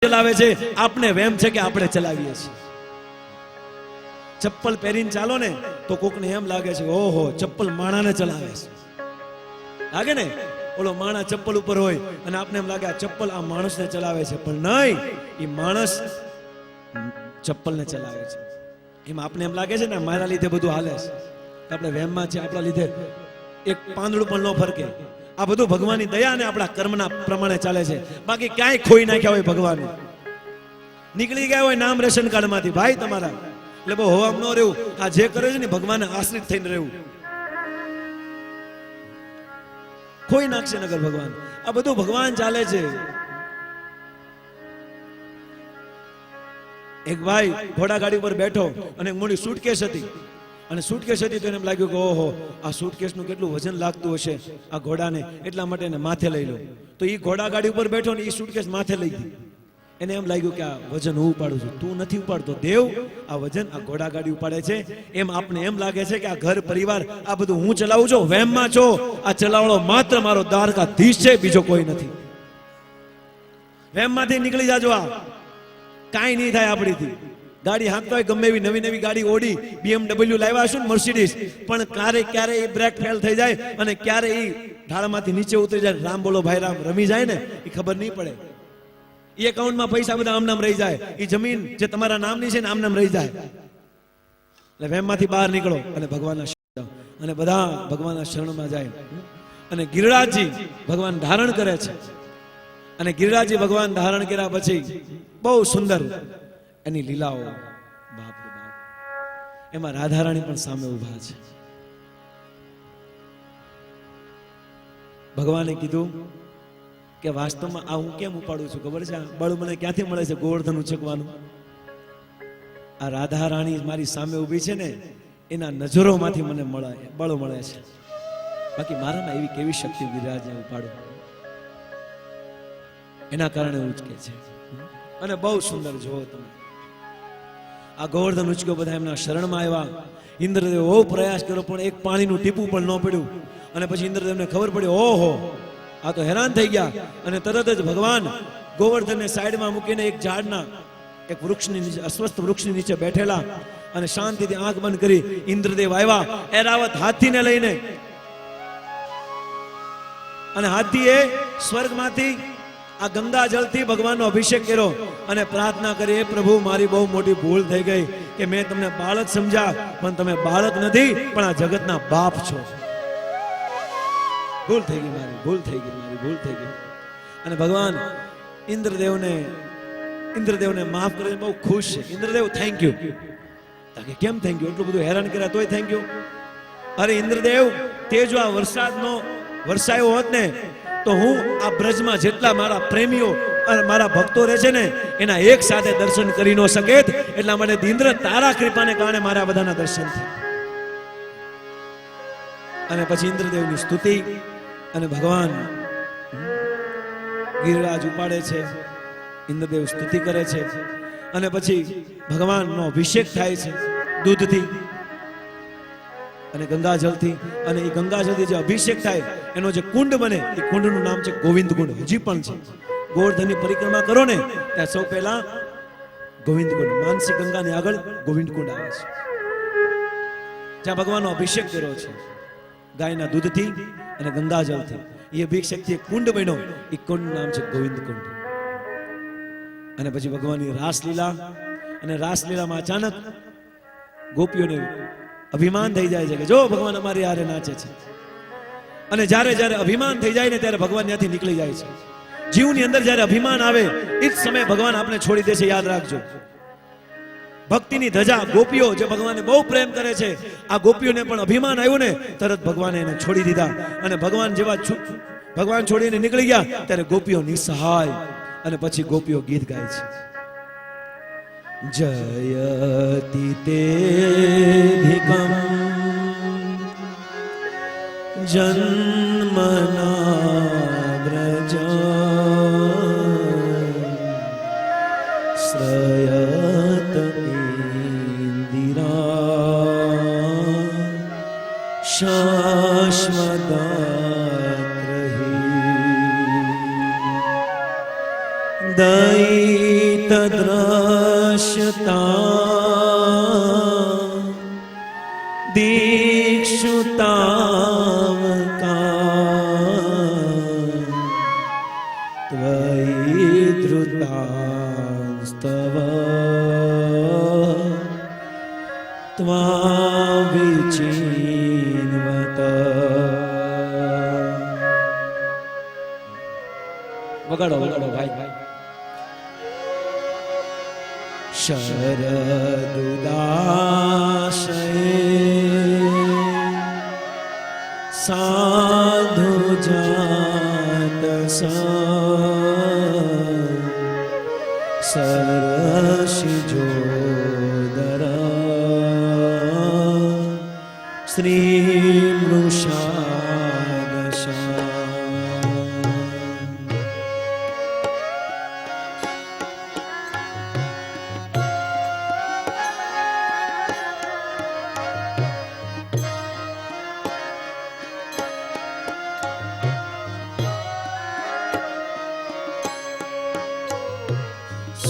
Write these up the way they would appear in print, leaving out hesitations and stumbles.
ચલાવે છે, આપને વેમ છે કે આપણે ચલાવીએ છીએ. ચપ્પલ પહેરીને ચાલો ને તો કોકને એમ લાગે છે ઓહો ચપ્પલ માણાને ચલાવે છે, લાગે ને ઓલો માણા ચપ્પલ ઉપર હોય અને આપને એમ લાગે આ ચપ્પલ આ માણસને ચલાવે છે, પણ નહીં, એ માણસ ચપ્પલને ચલાવે છે. એમ આપને એમ લાગે છે ને મારા લીધે બધું હાલે છે, આપણે વેમમાં છે, આપણા લીધે એક પાંદડું પણ ન ફરકે. આ બધું ભગવાનની દયા અને આપણા કર્મના પ્રમાણે ચાલે છે. બાકી ક્યાંય ખોઈ નાખ્યા હોય ભગવાન, નીકળી ગયા હોય નામ રેશન કાર્ડમાંથી ભાઈ તમારા, એટલે બહુ હોવામ ન રહેવું. આ જે કરે છે ને ભગવાનને આશ્રિત થઈને રહેવું, ખોઈ નાખશે નગર ભગવાન. આ બધું ભગવાન ચાલે છે. એક ભાઈ ઘોડાગાડી ઉપર બેઠો અને મોટી સુટકેસ હતી, અને સુટકેસ હતી તો એને એમ લાગ્યું કે ઓહો આ સુટકેસનું કેટલું વજન લાગતું હશે આ ઘોડાને, એટલા માટે એને માથે લઈ લો. તો એ ઘોડાગાડી ઉપર બેઠો ને એ સુટકેસ માથે લઈ ગઈ. એને એમ લાગ્યું કે આ વજન હું ઉપાડું છું. તું નથી ઉપાડતો, દેવ આ વજન આ ઘોડાગાડી ઉપાડે છે. એમ આપને એમ લાગે છે કે આ ઘર પરિવાર આ બધું હું ચલાવું છું, વેમમાં છો. આ ચલાવણો માત્ર મારો દ્વારકાધીશ છે, બીજો કોઈ નથી. વેમમાંથી નીકળી જાજો, આ કાંઈ નહીં થાય આપણીથી. ગાડી હાંકતો હોય ગમે એવી નવી નવી ગાડી, ઓડી BMW લાવ્યા હશું ને મર્સિડીઝ, પણ ક્યારે એ બ્રેક ફેલ થઈ જાય અને ક્યારે એ ઢાળમાંથી નીચે ઉતરી જાય, રામ બોલો ભાઈ રામ રમી જાય ને એ ખબર નહીં પડે. એ એકાઉન્ટમાં પૈસા બધા આમ નામ રહી જાય, એ જમીન જે તમારા નામની છે ને આમ નામ રહી જાય. એટલે વેમમાંથી બહાર નીકળો અને ભગવાનના શરણ, અને બધા ભગવાનના શરણમાં જાય. અને ગિરિરાજજી ભગવાન ધારણ કરે છે, અને ગિરિરાજજી ભગવાન ધારણ કર્યા પછી બહુ સુંદર એની લીલાઓ, બાપ રે બાપ. એમાં રાધારાણી પણ સામે ઉભા છે. ભગવાને કીધું કે વાસ્તવમાં આ હું કેમ ઉપાડું છું ખબર છે? બળ મને ક્યાંથી મળે છે ગોવર્ધન ઉચકવાનું? આ રાધારાણી મારી સામે ઊભી છે ને એના નજરોમાંથી મને બળ મળે છે. બાકી મારામાં એવી કેવી શક્તિ ગિરિરાજને ઉપાડું, એના કારણે ઉચકે છે. અને બહુ સુંદર જુઓ તમે, આ ગોવર્ધન ઉચક્યો, બધા એમના શરણમાં આવ્યા. ઇન્દ્રદેવ બહુ પ્રયાસ કર્યો પણ એક પાણીનું ટીપું પણ ન પડ્યું. અને પછી ઇન્દ્રદેવને ખબર પડી ઓહો આ તો હેરાન થઈ ગયા. અને તરત જ ભગવાન ગોવર્ધનને સાઈડમાં મૂકીને એક ઝાડના એક વૃક્ષની નીચે, અસ્વસ્થ વૃક્ષની નીચે બેઠેલા અને શાંતિથી આંખ બંધ કરી ઇન્દ્રદેવ આવ્યા એરાવત હાથીને લઈને. અને હાથીએ સ્વર્ગમાંથી આ ગંગા જળથી ભગવાનનો અભિષેક કર્યો અને પ્રાર્થના કરી, એ પ્રભુ મારી બહુ મોટી ભૂલ થઈ ગઈ કે મેં તમને બાળક સમજ્યા, પણ તમે બાળક નથી પણ આ જગતના બાપ છો. ભૂલ થઈ ગઈ મારી, ભૂલ થઈ ગઈ મારી, ભૂલ થઈ ગઈ. અને ભગવાન ઇન્દ્રદેવને માફ કરીને બહુ ખુશ છે. Indradev thank you. કે કેમ થેન્ક યુ? એટલું બધું હેરાન કર્યા તોય થેન્ક યુ? અરે ઇન્દ્રદેવ, તે જો આ વરસાદનો વરસાયો હોત ને તો હું આ બ્રજમાં જેટલા મારા પ્રેમીઓ અને મારા ભક્તો રહે છે ને એના એક સાથે દર્શન કરી ન શકે. એટલા માટે ઇન્દ્ર તારા કૃપાને કારણે મારા બધાના દર્શન થયા. અને પછી ઇન્દ્રદેવની સ્તુતિ, અને ભગવાન ગિરિરાજ ઉપાડે છે, ઇન્દ્રદેવ સ્તુતિ કરે છે. અને પછી ભગવાનનો અભિષેક થાય છે દૂધથી અને ગંગાજળથી. અને એ ગંગાજળથી જે અભિષેક થાય એનો જે કુંડ બને એ કુંડનું નામ છે ગોવિંદ કુંડ. હજી પણ છે. ગોવર્ધનની પરિક્રમા કરો ને ત્યાં સૌ પહેલા ગોવિંદ કુંડ, માનસી ગંગાની આગળ ગોવિંદ કુંડ આવે છે, જ્યાં ભગવાનનો અભિષેક કર્યો છે ગાયના દૂધથી અને ગંગાજળથી. એ અભિષેકથી એક કુંડ બન્યો, એ કુંડનું નામ છે ગોવિંદ કુંડ. અને પછી ભગવાનની રાસલીલા, અને રાસલીલામાં અચાનક ગોપીઓને અભિમાન થઈ જાય છે કે જો ભગવાન અમારી હારે નાચે છે. અને જ્યારે જ્યારે અભિમાન થઈ જાય ને ત્યારે ભગવાન ત્યાંથી નીકળી જાય છે. જીવની અંદર જ્યારે અભિમાન આવે એ જ સમયે ભગવાન આપણે છોડી દે છે, યાદ રાખજો. ભક્તિની ધજા ગોપીઓ જે ભગવાનને બહુ પ્રેમ કરે છે, આ ગોપીઓને પણ અભિમાન આવ્યું ને તરત ભગવાને એને છોડી દીધા. અને ભગવાન જેવા ભગવાન છોડીને નીકળી ગયા ત્યારે ગોપીઓ નિસહાય. અને પછી ગોપીઓ ગીત ગાય છે, જયતિ તેધિકમ જન્મના વ્રજ શ્રયત ઇન્દિરા શાશ્વતા દૈ पश्यता दीक्षुतावका त्वयि धृतास्तव त्वाविचिन्वत। वगाड़ो वगाड़ो भाई भाई। शरदुदाशये साधु जातसा सरसिजोदरा श्री मृषादशा।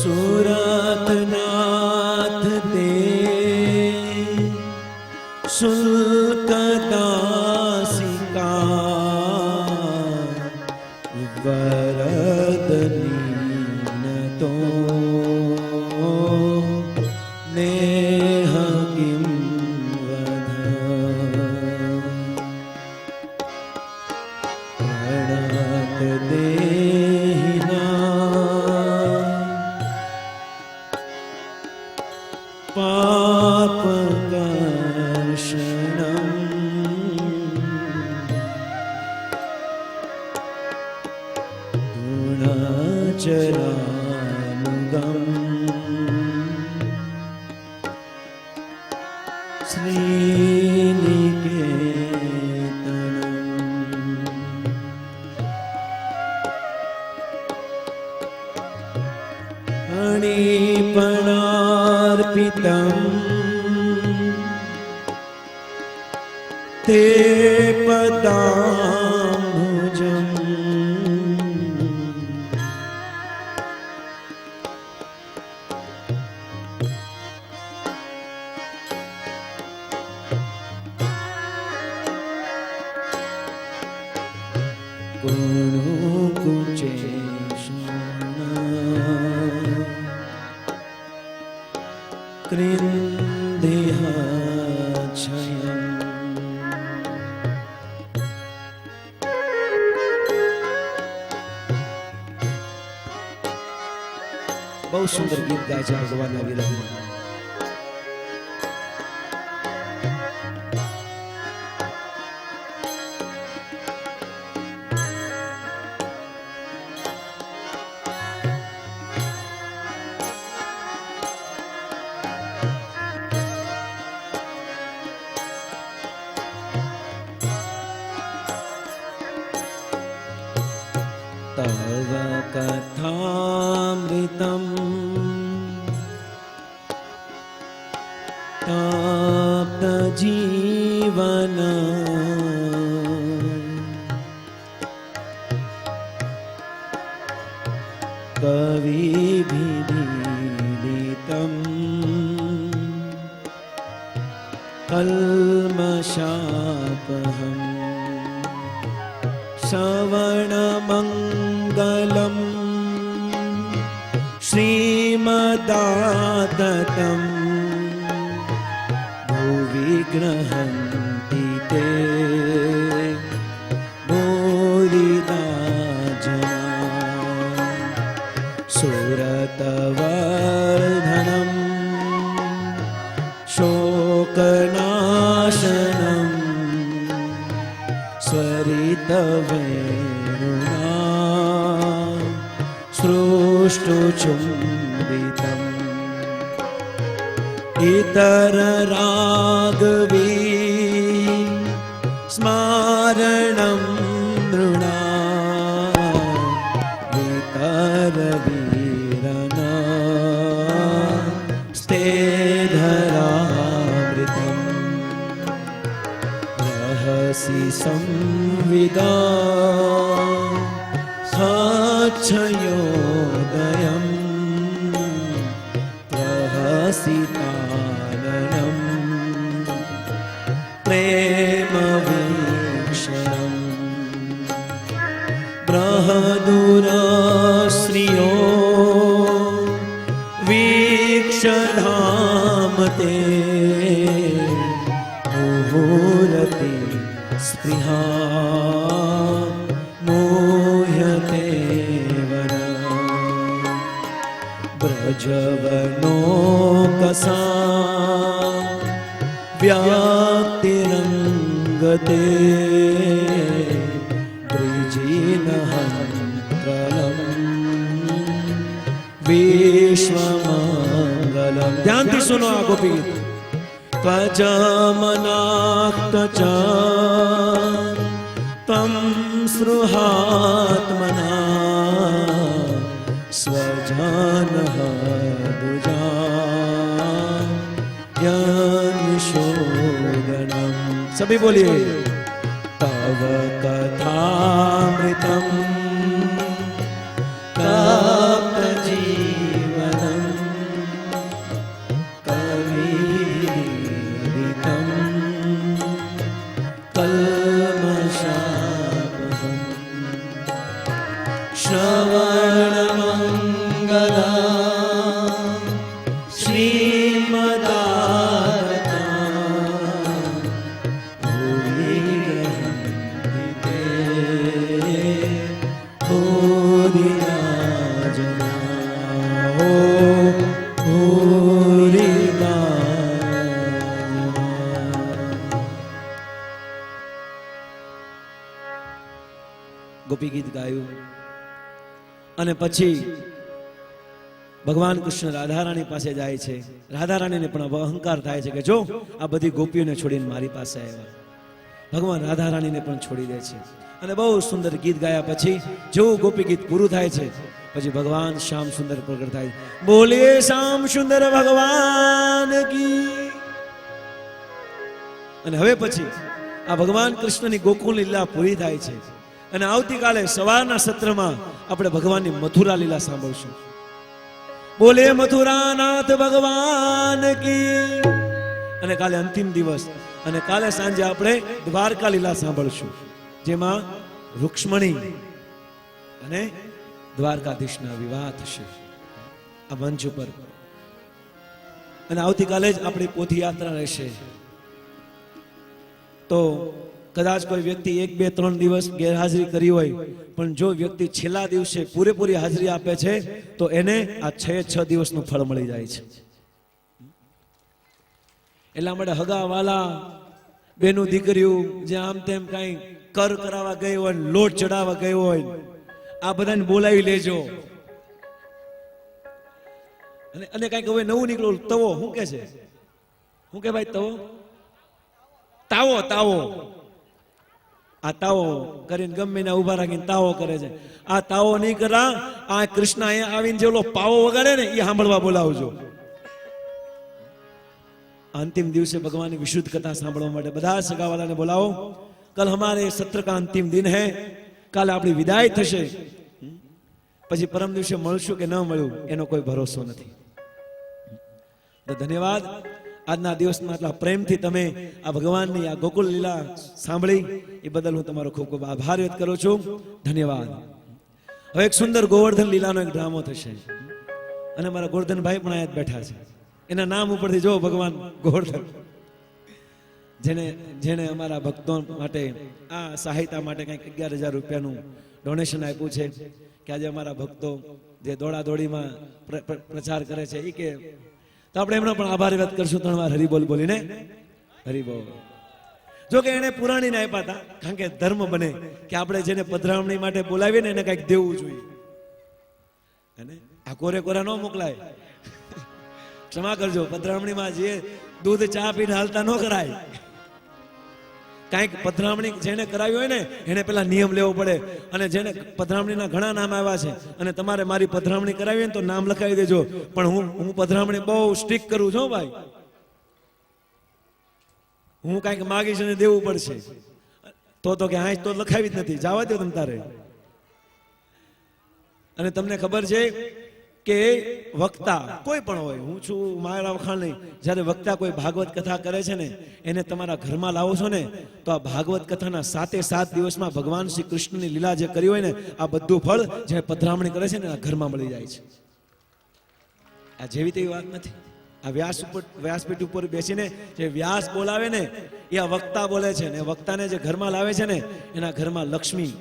सुरतनाथ ते शुल्कदासिका वरदनीनतो नेह किं वद। प्रणत देहिना पापकर्षणम् गुणचरानुगम् श्रीनिकेतनम्। अणिपणार्पितम् ते पदाम्बुजम् कृन्देहाच्छयम्। बहुत सुंदर गीत गाय છે ભગવાનના વિરહમાં। तव कथामृतम् ताप्तजीवन कविभिदीडितम् कल्मषापहम् श्रवणमङ्गलम् श्रीमदाततम् भुवि ग्रहन्ति ते भूरिदा जना। सुरतवर्धनम् शोकनाशनम् स्वरितवेणुना सृष्टुचुम्बितम्। इतररागवी स्मारणं नृणा वितरवीरना स्तेधरावृतम्। रहसि संविदा साक्षयोदयम् प्रह सीताननं प्रेमवीक्षणम् बृहदुरश्रियो वीक्षधाम ते मुहुरति स्पृहा मोह्यते वन ब्रजवनो कसा व्याप्तिरङ्गते विश्वमंगलम। ध्यान से सुनो आ गोपी गीत। त्वच मनाक्तच त्वं सृहात्मना स्वजनः दुजा यन्शोगणम्। सभी बोलिए। तव कथामृतम् जीवनं कविदितं कल्मषापहं श्रवणमङ्गला श्रीमदागता भुवि ग्रहन्ति भूरिया ગોપી ગીત ગાયું અને પછી ભગવાન કૃષ્ણ રાધારાણી પાસે જાય છે. રાધારાણીને પણ અહંકાર થાય છે કે જો આ બધી ગોપીઓને છોડીને મારી પાસે આવ્યા. ભગવાન રાધારાણીને પણ છોડી દે છે અને બહુ સુંદર ગીત ગાયા પછી જેવું ગોપી ગીત પૂરું થાય છે પછી ભગવાન શ્યામ સુંદર પ્રગટ થાય. બોલીએ શ્યામ સુંદર ભગવાન કી. અને હવે પછી આ ભગવાન કૃષ્ણની ગોકુળ લીલા પૂરી થાય છે અને આવતીકાલે સવારના સત્રમાં આપણે ભગવાનની મથુરા લીલા સાંભળશું. બોલે મથુરાનાથ ભગવાન કી. અને કાલે અંતિમ દિવસ અને કાલે સાંજે આપણે દ્વારકા લીલા સાંભળશું જેમાં રૂક્ષ્મણી અને દ્વારકાધીશના વિવાહ થશે આ મંચ ઉપર. અને આવતીકાલે જ આપણી પોથી યાત્રા રહેશે. તો કદાચ કોઈ વ્યક્તિ 1, 2, 3 દિવસ ગેરહાજરી કરી હોય પણ જો વ્યક્તિ છેલ્લા દિવસે પૂરેપૂરી હાજરી આપે છે તો એને આ 6 દિવસનું ફળ મળી જાય છે. એટલા માટે હગા વાલા બેનું દીકરીઓ જે આમ તેમ કઈ કર કરાવવા ગઈ હોય લોટ ચડાવવા ગઈ હોય આ બધાને બોલાવી લેજો. અને કઈક હવે નવું નીકળ્યું તવો. શું કે છે? શું કે ભાઈ તવો? તાવો. તાવો. આ તાવો કરીને ગમે ને ઉભા રાખીને તાવો કરે છે. આ તાવો નહીં કરા આ કૃષ્ણ અહીંયા આવીને જે ઓલો પાવો વગાડે ને એ સાંભળવા બોલાવજો. अंतिम दिवसे भगवान की विशुद्ध कथा सांभळवा माटे बधा सगावालाने बोलावो. कल हमारे सत्र का अंतिम दिन है. काल आपणी विदाय थशे पछी परम दिवसे मळशुं के न मळ्युं एनो कोई भरोसो नथी. तो धन्यवाद. આજના દિવસમાં આટલા પ્રેમથી તમે આ ભગવાનની આ ગોકુળ લીલા સાંભળી એ બદલ હું તમારો ખૂબ ખૂબ આભાર વ્યક્ત કરું છું. ધન્યવાદ. હવે એક સુંદર ગોવર્ધન લીલાનો એક ડ્રામો થશે અને મારા ગોવર્ધનભાઈ પણ અહીંયા બેઠા છે. એના નામ ઉપરથી જો ભગવાન ગોવર્ધન જેને અમારા ભક્તો માટે આ સહાયતા માટે કંઈક 11,000 રૂપિયાનું ડોનેશન આપ્યું છે કે આજે અમારા ભક્તો જે દોડાદોડીમાં પ્રચાર કરે છે એ કે તો આપણે એમનો પણ આભાર વ્યક્ત કરશું 3 વાર હરિબોલ બોલીને. હરિબોલ. જો કે એને પુરાણીને આપ્યા હતા કારણ કે ધર્મ બને કે આપણે જેને પધરામણી માટે બોલાવીએ ને એને કંઈક દેવું જોઈએ. અને આ કોરે કોરા ન મોકલાય. ક્ષમા કરજો. પધરામણીમાં જે દૂધ ચા પીને હાલતા ન કરાય. કાંઈક પધરામણી જેને કરાવી હોય ને એને પેલા નિયમ લેવો પડે. અને જેને પધરામણીના ઘણા નામ આવ્યા છે અને તમારે મારી પધરામણી કરાવી ને તો નામ લખાવી દેજો. પણ હું પધરામણી બહુ સ્ટ્રિક્ટ કરું છું ભાઈ. હું કાંઈક માગીશ અને દેવું પડશે તો કે હા તો લખાવી જ નથી. જવા દો તમ તારે. અને તમને ખબર છે કે વક્તા કોઈ પણ હોય, હું છું મારા વખાણ નહીં, જ્યારે વક્તા કોઈ ભાગવત કથા કરે છે ને એને તમારા ઘરમાં લાવો છો ને તો આ ભાગવત કથાના 7 દિવસમાં ભગવાન શ્રી કૃષ્ણની લીલા જે કરી હોય ને આ બધું ફળ જે પધરામણી કરે છે ને આ ઘરમાં મળી જાય છે. આ જેવી તેવી વાત નથી. આ વ્યાસપીઠ ઉપર બેસીને જે વ્યાસ બોલાવે ને એ આ વક્તા બોલે છે ને વક્તાને જે ઘરમાં લાવે છે ને એના ઘરમાં લક્ષ્મી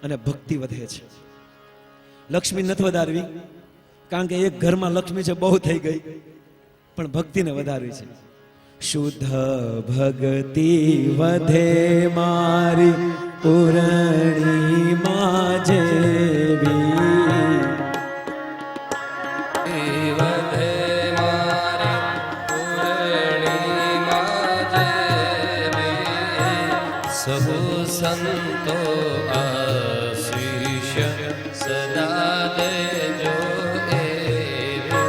અને ભક્તિ વધે છે. લક્ષ્મી નથી વધારવી, કારણ કે એક ઘરમાં લક્ષ્મી છે બહુ થઈ ગઈ, પણ ભક્તિને વધારવી છે. શુદ્ધ ભક્તિ વધે મારી પૂર્ણિમા જેવી, સહુ સંતો આશીષ સદા દેજો એવે,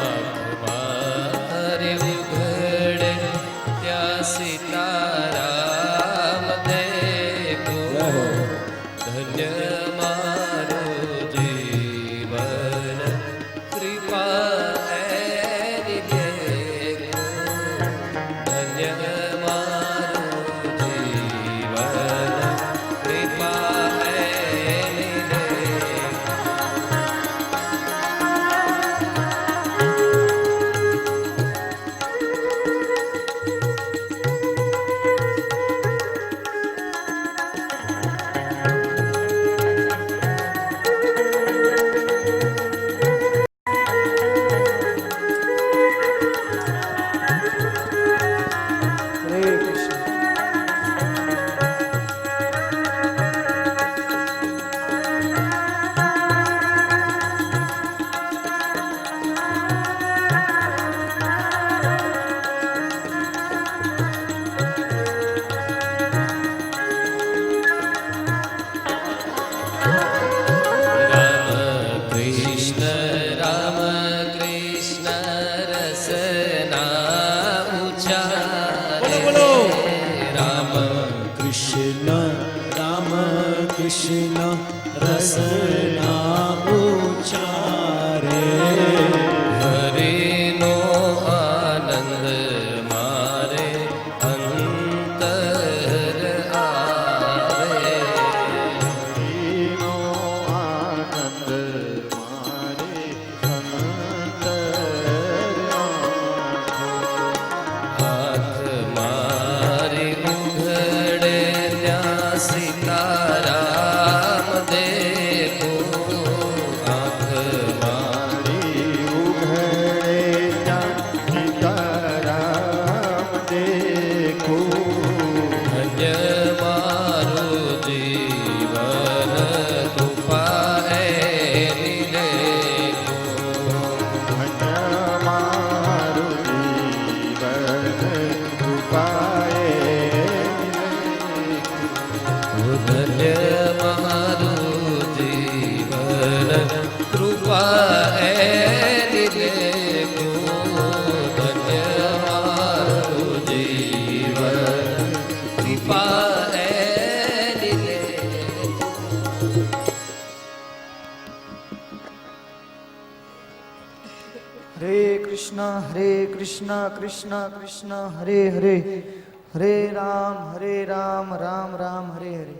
આંખ મારી ઉઘડે ત્યાં સીતારામ દેખો, ધન્ય મારું જીવન કૃપા એની દેખો, ધન્ય કૃષ્ણ રસના ઉચ્ચારે, હરિનો આનંદ મારે અંતર આવે, હરિનો આનંદ મારે અંતર હાથ મારી ઉઘડે ત્યાં સીતારામ દેખો, આંખ મારી ઉઘડે ત્યાં સીતારામ દેખો, ધન્ય મારું જીવન કૃપા એની દેખો, ધન્ય મારું જીવન કૃપાએ ધન્ય મારું જીવન કૃપા એની દેખો, ધન્ય મારું જીવન કૃપા એની દેખો. હરે કૃષ્ણ કૃષ્ણ કૃષ્ણ હરે હરે, હરે રામ રામ રામ હરે હરે.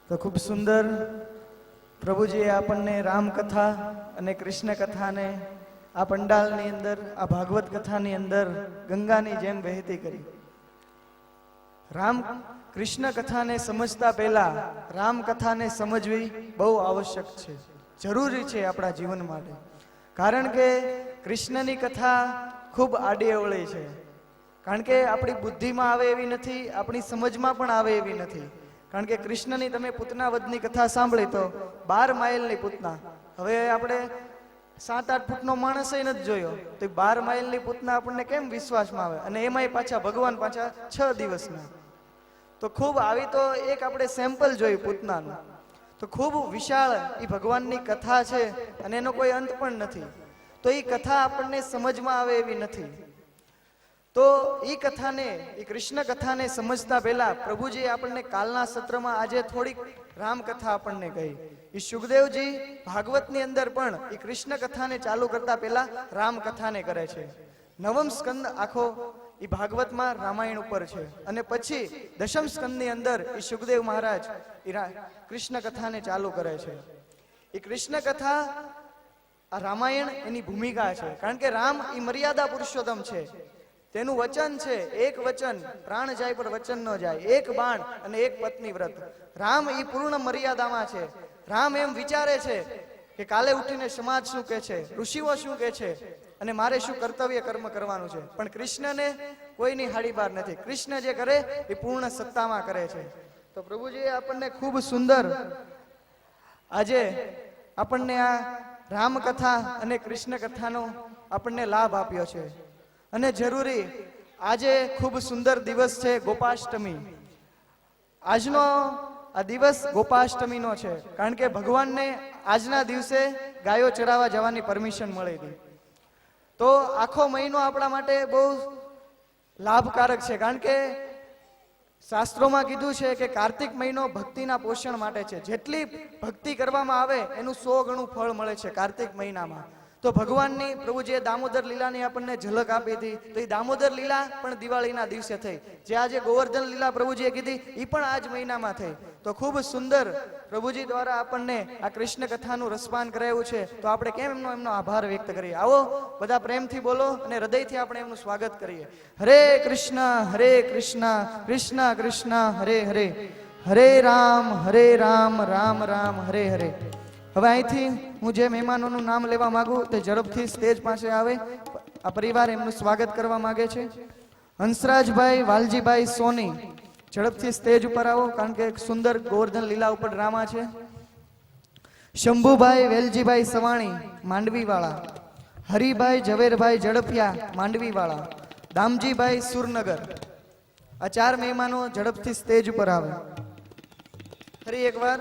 તો ખૂબ સુંદર પ્રભુજીએ આપણને રામકથા અને કૃષ્ણ કથાને આ પંડાલની અંદર, આ ભાગવત કથાની અંદર ગંગાની જેમ વહેતી કરી. રામ કૃષ્ણ કથાને સમજતા પહેલા રામ કથાને સમજવી બહુ આવશ્યક છે, જરૂરી છે આપણા જીવન માટે. કારણ કે કૃષ્ણની કથા ખૂબ આડી અવળી છે, કારણ કે આપણી બુદ્ધિમાં આવે એવી નથી, આપણી સમજમાં પણ આવે એવી નથી. કારણ કે કૃષ્ણની તમે પૂતના વધની કથા સાંભળી તો 12 માઇલની પૂતના, હવે આપણે 7-8 ફૂટનો માણસ નથી જોયો તો 12 માઇલની પૂતના આપણને કેમ વિશ્વાસમાં આવે, અને એમાંય પાછા ભગવાન પાછા 6 દિવસના. તો ખૂબ આવી તો એક આપણે સેમ્પલ જોયું પૂતનાનું, તો ખૂબ વિશાળ એ ભગવાનની કથા છે અને એનો કોઈ અંત પણ નથી. તો એ કથા આપણને સમજમાં આવે એવી નથી. તો એ કથાને, એ કૃષ્ણ કથાને સમજતા પહેલા પ્રભુજી આપણને કાલના સત્રમાં આજે થોડીક રામકથા આપણને કહી. એ સુખદેવજી ભાગવતની અંદર પણ એ કૃષ્ણ કથાને ચાલુ કરતા પહેલા રામકથાને કરે છે. નવમ સ્કંદ આખો એ ભાગવતમાં રામાયણ ઉપર છે અને પછી દશમ સ્કંદની અંદર એ સુખદેવ મહારાજ કૃષ્ણ કથાને ચાલુ કરે છે. એ કૃષ્ણ કથા આ રામાયણ એની ભૂમિકા છે, કારણ કે રામ એ મર્યાદા પુરુષોત્તમ છે. તેનું વચન છે, એક વચન પ્રાણ જાય પર વચન ન જાય, એક બાણ અને એક પત્ની વ્રત. રામ એ પૂર્ણ મર્યાદામાં છે. રામ એમ વિચારે છે કે કાલે ઉઠીને સમાજ શું કહે છે, ઋષિઓ શું કહે છે અને મારે શું કર્તવ્ય કર્મ કરવાનું છે. પણ કૃષ્ણને કોઈની હાડીબાર નથી. કૃષ્ણ જે કરે એ પૂર્ણ સત્તામાં કરે છે. તો પ્રભુજીએ આપણને ખૂબ સુંદર આજે આપણને આ રામકથા અને કૃષ્ણ કથાનો આપણને લાભ આપ્યો છે. અને જરૂરી આજે ખૂબ સુંદર દિવસ છે ગોપાષ્ટમી. આજનો આ દિવસ ગોપાષ્ટમીનો છે, કારણ કે ભગવાનને આજના દિવસે ગાયો ચરાવવા જવાની પરમિશન મળી હતી. તો આખો મહિનો આપણા માટે બહુ લાભકારક છે, કારણ કે શાસ્ત્રોમાં કીધું છે કે કાર્તિક મહિનો ભક્તિના પોષણ માટે છે. જેટલી ભક્તિ કરવામાં આવે એનું 100 ગણું ફળ મળે છે કાર્તિક મહિનામાં. તો ભગવાનની પ્રભુજીએ દામોદર લીલાની આપણને ઝલક આપી હતી. તો એ દામોદર લીલા પણ દિવાળીના દિવસે થઈ. જે આજે ગોવર્ધન લીલા પ્રભુજીએ કીધી એ પણ આ જ મહિનામાં થઈ. તો ખૂબ સુંદર પ્રભુજી દ્વારા આપણને આ કૃષ્ણ કથાનું રસપાન કરાયું છે. તો આપણે કેમ એમનો આભાર વ્યક્ત કરીએ. આવો બધા પ્રેમથી બોલો અને હૃદયથી આપણે એમનું સ્વાગત કરીએ. હરે કૃષ્ણ કૃષ્ણ કૃષ્ણ હરે હરે, હરે રામ રામ રામ હરે હરે. હવે અહીંથી હું જે મહેમાનોનું નામ લેવા માંગુ તે ઝડપથી સ્ટેજ પાસે આવે. આ પરિવાર એમનું સ્વાગત કરવા માંગે છે. હંસરાજભાઈ વાલજીભાઈ સોની, ઝડપથી સ્ટેજ ઉપર આવો, કારણ કે એક સુંદર ગોવર્ધન લીલા ઉપર ડ્રામા છે. શંભુભાઈ વેલજીભાઈ સવાણી માંડવીવાળા, હરિભાઈ ઝવેરભાઈ ઝડપિયા માંડવીવાળા, દામજીભાઈ સુરનગર. આ 4 મહેમાનો ઝડપથી સ્ટેજ ઉપર આવે. ફરી એકવાર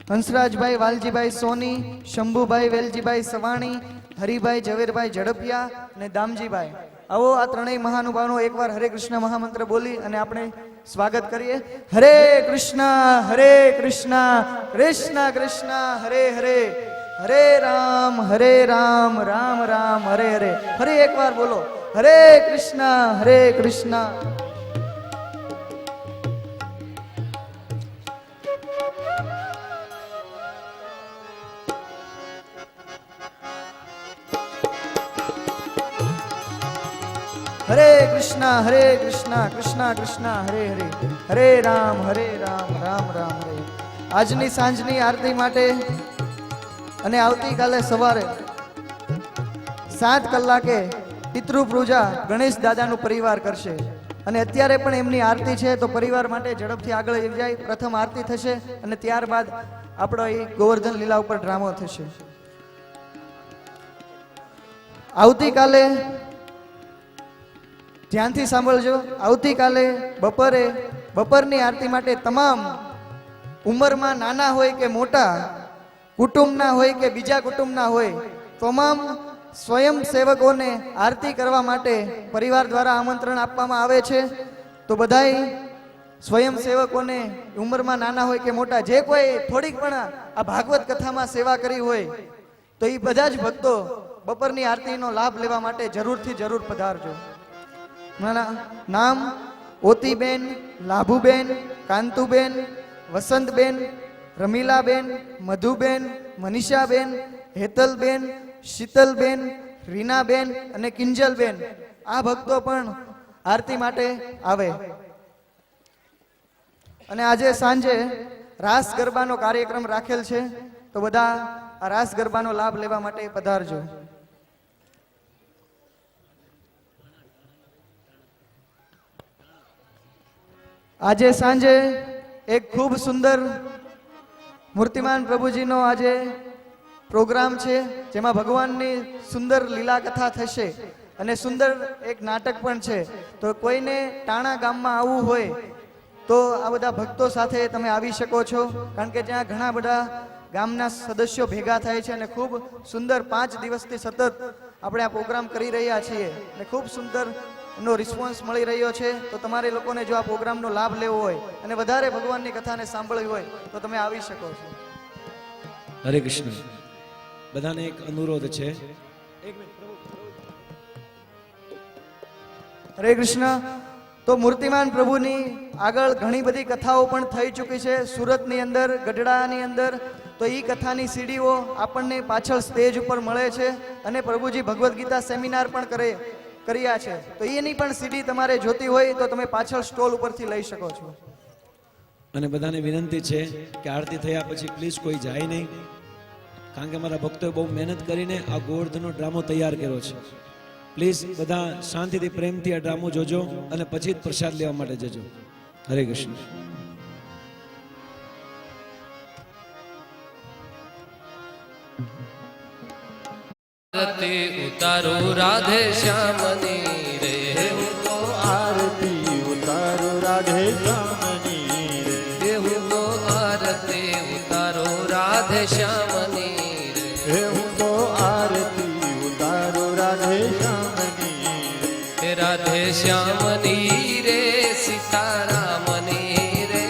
હંસરાજભાઈ વાલજીભાઈ સોની, શંભુભાઈ વેલજીભાઈ સવાણી, હરિભાઈ ઝવેરભાઈ ઝડપિયા અને દામજીભાઈ. આવો આ ત્રણેય મહાનુભાવનો એકવાર હરે કૃષ્ણ મહામંત્ર બોલી અને આપણે સ્વાગત કરીએ. હરે કૃષ્ણ કૃષ્ણ કૃષ્ણ હરે હરે, હરે રામ રામ રામ હરે હરે. ફરી એકવાર બોલો, હરે કૃષ્ણ. હરે કૃષ્ણ કૃષ્ણ કૃષ્ણ હરે હરે, હરે રામ રામ રામ હરે. આજની સાંજની આરતી માટે અને આવતીકાલે સવારે 7 કલાકે પિતૃ પૂજા ગણેશ દાદાનું પરિવાર કરશે. અને અત્યારે પણ એમની આરતી છે, તો પરિવાર માટે ઝડપથી આગળ જાય. પ્રથમ આરતી થશે અને ત્યારબાદ આપણો એ ગોવર્ધન લીલા ઉપર ડ્રામો થશે. આવતીકાલે ધ્યાનથી સાંભળજો. આવતીકાલે બપોરની આરતી માટે તમામ ઉંમરમાં નાના હોય કે મોટા, કુટુંબના હોય કે બીજા કુટુંબના હોય, તમામ સ્વયંસેવકોને આરતી કરવા માટે પરિવાર દ્વારા આમંત્રણ આપવામાં આવે છે. તો બધાય સ્વયંસેવકોને ઉંમરમાં નાના હોય કે મોટા, જે કોઈ થોડીક પણ આ ભાગવત કથામાં સેવા કરી હોય, તો એ બધા જ ભક્તો બપોરની આરતીનો લાભ લેવા માટે જરૂરથી જરૂર પધારજો. નામ ઓતીબેન, લાભુબેન, કાંતુબેન, વસંતબેન, રમીલાબેન, મધુબેન, મનીષાબેન, હેતલબેન, શીતલબેન, રીનાબેન અને કિંજલબેન. આ ભક્તો પણ આરતી માટે આવે. અને આજે સાંજે રાસ ગરબાનો કાર્યક્રમ રાખેલ છે, તો બધા આ રાસ ગરબાનો લાભ લેવા માટે પધારજો. આજે સાંજે એક ખૂબ સુંદર મૂર્તિમાન પ્રભુજીનો આજે પ્રોગ્રામ છે, જેમાં ભગવાનની સુંદર લીલા કથા થશે અને સુંદર એક નાટક પણ છે. તો કોઈને ટાણા ગામમાં આવવું હોય તો આ બધા ભક્તો સાથે તમે આવી શકો છો, કારણ કે ત્યાં ઘણા બધા ગામના સદસ્યો ભેગા થાય છે અને ખૂબ સુંદર 5 દિવસથી સતત આપણે આ પ્રોગ્રામ કરી રહ્યા છીએ અને ખૂબ સુંદર નો રિસ્પોન્સ મળી રહ્યો છે. તો તમારે લોકોને જો આ પ્રોગ્રામનો લાભ લેવો હોય અને વધારે ભગવાનની કથાને સાંભળવી હોય તો તમે આવી શકો છો. હરે કૃષ્ણ. બધાને એક અનુરોધ છે. હરે કૃષ્ણ. તો મૂર્તિમાન પ્રભુની આગળ ઘણી બધી કથાઓ પણ થઈ ચૂકી છે સુરતની અંદર, ગઢડાની અંદર. તો એ કથાની સીડીઓ આપણને પાછળ સ્ટેજ ઉપર મળે છે અને પ્રભુજી ભગવદ્ ગીતા સેમિનાર પણ કર્યા છે. તો એની પણ સીડી તમારે જોતી હોય તો તમે પાછળ સ્ટોલ ઉપરથી લઈ શકો છો. અને બધાને વિનંતી છે કે આરતી થયા પછી પ્લીઝ કોઈ જાય નહીં, કારણ કે મારા ભક્તોએ બહુ મહેનત કરીને આ ગોવર્ધનનો ડ્રામો તૈયાર કર્યો છે. પ્લીઝ બધા શાંતિથી પ્રેમથી આ ડ્રામો જોજો અને પછી જ પ્રસાદ લેવા માટે જજો. હરે કૃષ્ણ. આરતી ઉતારો રાધે શ્યામની રે, હું તો આરતી ઉતારું રાધે શ્યામની રે. હું તો આરતી ઉતારો રાધે શ્યામની રે, હું તો આરતી ઉતારું રાધે શ્યામની રે. રાધે શ્યામની રે સીતારામની રે,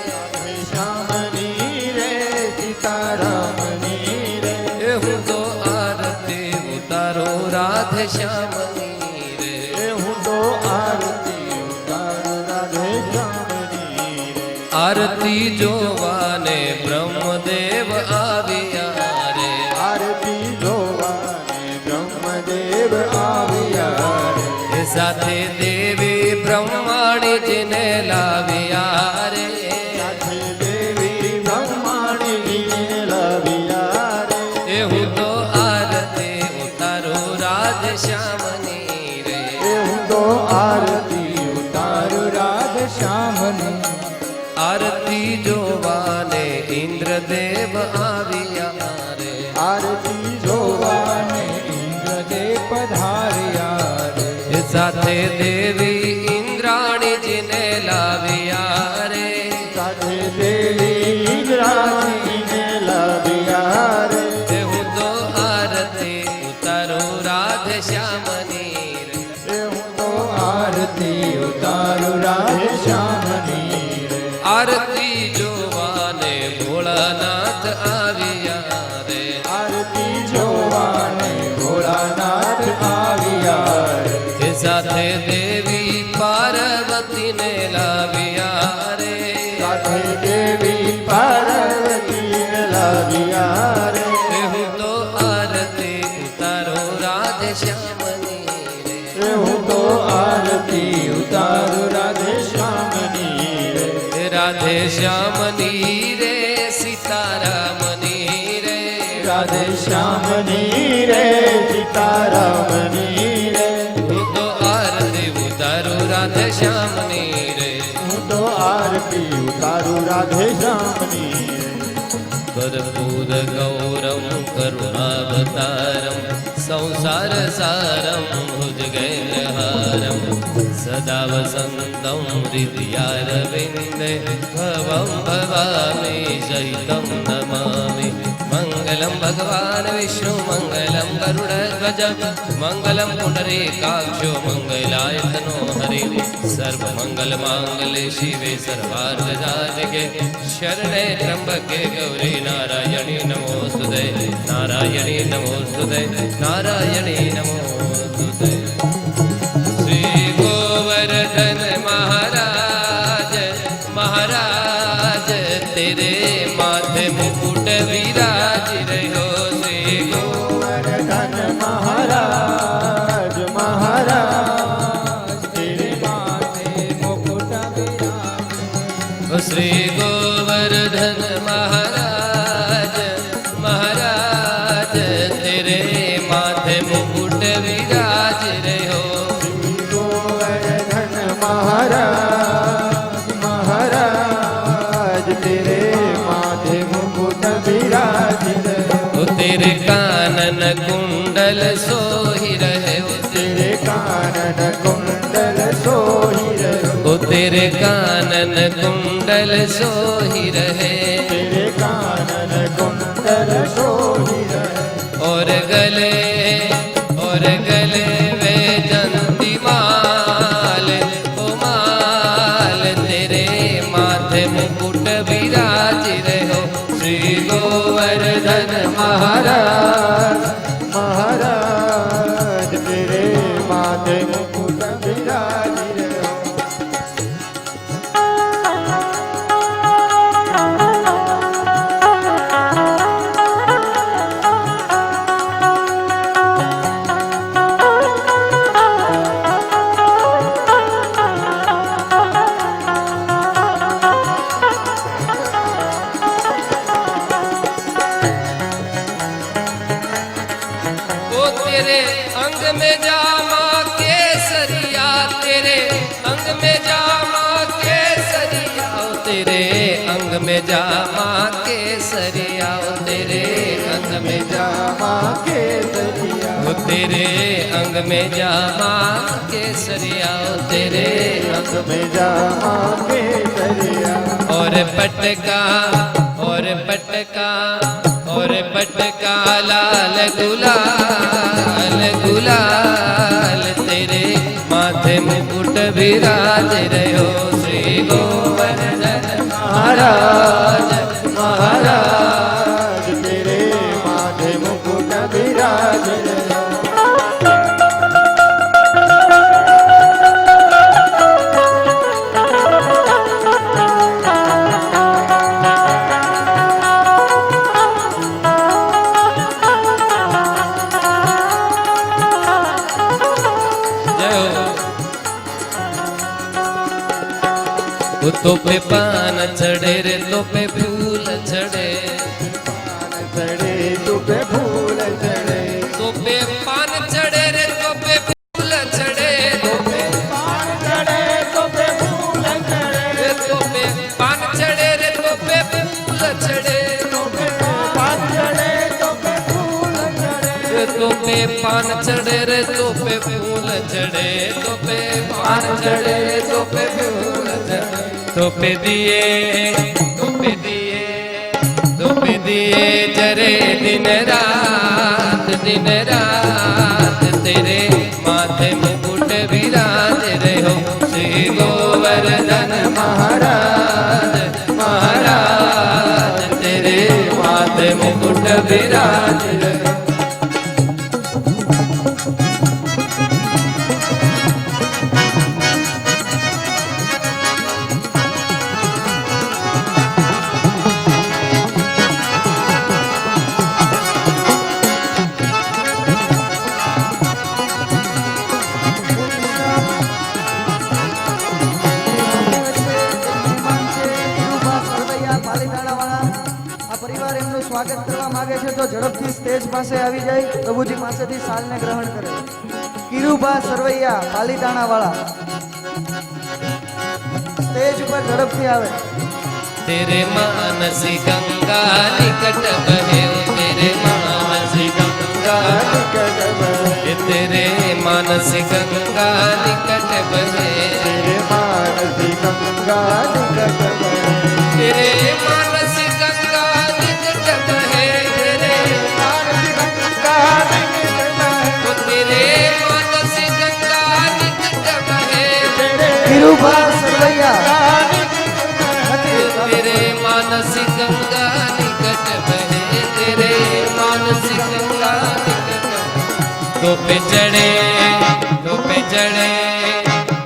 રાધે શ્યામની રે સીતારામની રે. હું તો આરતી ઉતારો રાધે શ્યામની રે, હું તો આરતી ઉતારું રાધે શ્યામની રે. આરતી જોવાને બ્રહ્મદેવ આવ્યા રે, આરતી જોવાને બ્રહ્મદેવ આવ્યા રે. સાથે દેવી બ્રહ્માણીજીને લાવ્યા રે, સાથે દેવી બ્રહ્માણીજીને લાવ્યા રે. હું તો આરતી ઉતારો રાધે શ્યામની રે, હું તો આરતી ઉતારું રાધે શ્યામની. આરતી જોવાને ઇન્દ્રદેવ આવ્યા રે, આરતી જોવાને ઇન્દ્રદેવ પધાર્યા રે. સાથે દેવી ઇન્દ્રાણીજીને લાવ્યા રે, સાથે દેવી ઇન્દ્રાણીને લાવ્યા રે. હું તો આરતી ઉતારો રાધે શ્યામની રે, હું તો આરતી ઉતારું રાધે શ્યામની રે. આરતી જોવાને ભોળાનાથ આવ્યા રે, આરતી જોવાને ભોળાનાથ આવ્યા રે. સાથે દેવી પાર્વતીને લાવ્યા રે, સાથે દેવી પાર્વતીને લાવ્યા રે. હું તો આરતી ઉતારો રાધે શ્યામની રે, હું તો આરતી ઉતારું રાધે શ્યામની રે. રાધે શ્યામની રે સીતારામની રે, રાધે શ્યામની રે સીતારામની રે. હું તો આરતી ઉતારો રાધે શ્યામની રે, હું તો આરતી ઉતારું રાધે શ્યામની રે. कर्पूर गौरम करुणावतारम संसार सारम भुजगैर्हारम सदा वसन्तं हृदयारविन्दे भवं भवामि सहितं नमामि. मङ्गलं भगवान् विष्णु मङ्गलं गरुडध्वज मङ्गलं पुण्डरीकाक्षो मङ्गलायतनो हरि. सर्वमङ्गलमाङ्गल्ये शिवे सर्वार्थसाधिके शरणे त्र्यम्बके गौरी नारायणी नमोस्तुते, नारायणी नमोस्तुते, नारायणी नमोस्तुते. श्री गोवर्धन महाराज महाराज तेरे माथे मुकुट विराज रहो. श्री गोवर्धन महाराज महाराज तेरे माथे मुकुट विराज. श्री गोवर्धन महाराज महाराज तेरे माथे मुकुट विराज रहो. गोवर्धन महाराज महाराज तेरे माथे मुकुट विराज रहो. तेरे कानन कुंडल सोहि रहे, तेरे कानन कुंडल सोहि रहो. तेरे कानन कुंडल सोहि रहे, तेरे कानन कुंडल सोहि रहे. और गले वे जंती माला वो तेरे अंग में जामा केसरिया, तेरे अंग में जामा केसरिया, तेरे अंग में जामा केसरिया, तेरे अंग में जामा केसरिया, वो तेरे अंग में जामा केसरिया, तेरे अंग में जामा केसरिया, और पटका और पटका और पटका लाल गुलाल गुलाल, तेरे माथे मुकुट विराज रहो श्री गोवर्धन महाराज महाराज, तेरे माथे मुकुट विराज रहो। तो पे पान चढ़े रे, तो पे फूल चढ़े, पान चढ़े तो पे फूल चढ़े, तो पे पान चढ़े रे, तो पे फूल चढ़े, तो पे पान चढ़े तो पे फूल चढ़े, तो पे पान चढ़े रे, तो पे फूल चढ़े, तो पे पान चढ़े तो पे फूल चढ़े, तो पे पान चढ़े रे, तो पे फूल चढ़े, तो पे पान चढ़े तो पे फूल चढ़े, तो पे दिए तो पे दिए तो पे दिए जरे दिन रात तेरे माथे मुकुट विराज रहो श्री गोवर्धन महाराज महाराज, तेरे माथे मुकुट विराज रहो। સ્વાગત કરવા માંગે છે તો ઝડપથી સ્ટેજ પાસે આવી જાય, પ્રભુજી પાસેથી શાલને ગ્રહણ કરે। કિરુબા સરવૈયા પાલીતાણા વાળા સ્ટેજ ઉપર ઝડપથી આવે। तेरे मानसी गंगा निकट बहे, तेरे मानसी गंगा निकट बहे, तेरे मानसी गंगा निकट बहे, तेरे मानसी गंगा निकट बहे, तेरे मानसी गंगा निकट बहे, तेरे मानसी गंगा निकट बहे, तो तेरे मानसी गंगा निकट बहे, કિરુબા સરવૈયા तेरे मानसी गंगा निकट बहे, तेरे मानसी गंगा निकट बहे। तो पे चढ़े तो पे चढ़े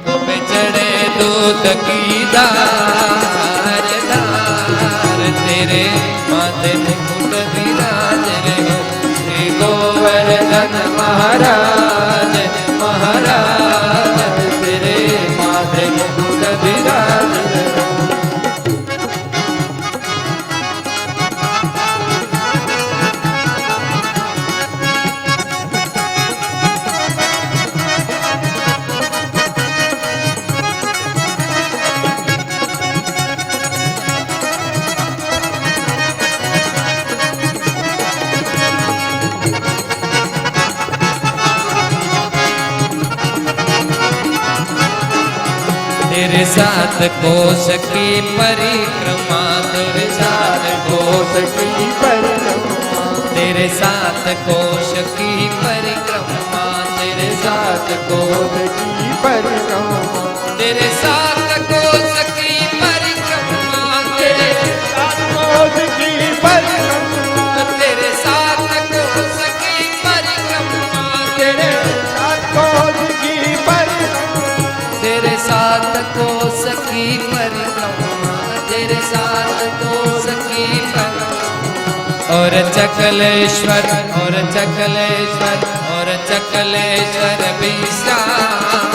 तो पे चढ़े दूध की धार धार, तेरे माथे मुकुट विराज रहो श्री गोवर्धन महाराज महाराज, तेरे माथे मुकुट विराज रहो। तेरे साथ कोश की परिक्रमा, तेरे साथ कोश की परिक्रमा, तेरे साथ कोश की परिक्रमा, तेरे साथ कोश की परिक्रमा, तेरे साथ कोश की परिक्रमा, तेरे सात कोस की परिक्रमा, तेरे साथ कोश की परिक्रमा, तेरे सात कोस की परिक्रमा, तेरे साथ कोश की परिक्रमा, तेरे साथ कोश की परिक्रमा। और चकलेश्वर और चकलेश्वर और चकलेश्वर विश्राम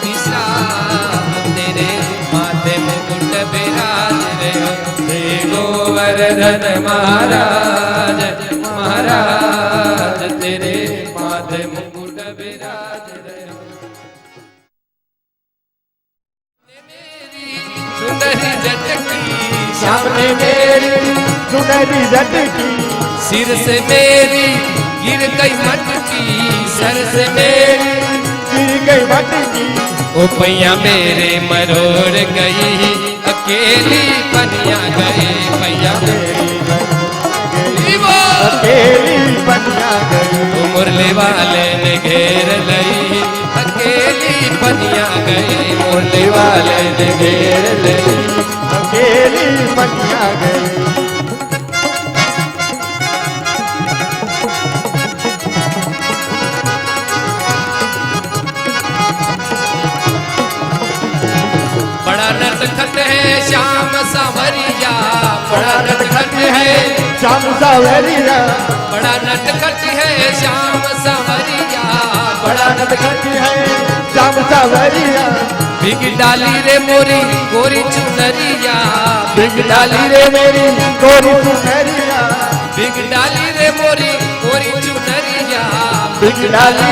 विश्राम, तेरे माथे मुकुट विराज रहो श्री गोवर्धन महाराज महाराज, तेरे माथे मुकुट विराज रहे सुंदरी जटकी सामने मेरी सुनहरी झटकी सिर से मेरी गिर गई मटकी सर से मेरी गिर गई मटकी ओ पैया मेरे मरोड़ गई अकेली पनिया गई पैया मेरी अकेली बनिया गई ओ मुरली वाले ने घेर लई अकेली पनिया गई मुरली वाले ने घेर लई अकेली बनिया गई बड़ा नटखट है श्याम सावरिया बड़ा नटखट है श्याम सावरिया बड़ा नटखट है श्याम सावरिया बड़ा नटखट है श्याम सावरिया बिग डाली रे मोरी गोरी चुनरिया बिग डाली रे मेरी गोरी सुनहरिया बिग डाली रे मोरी गोरी चुनरिया बिग डाली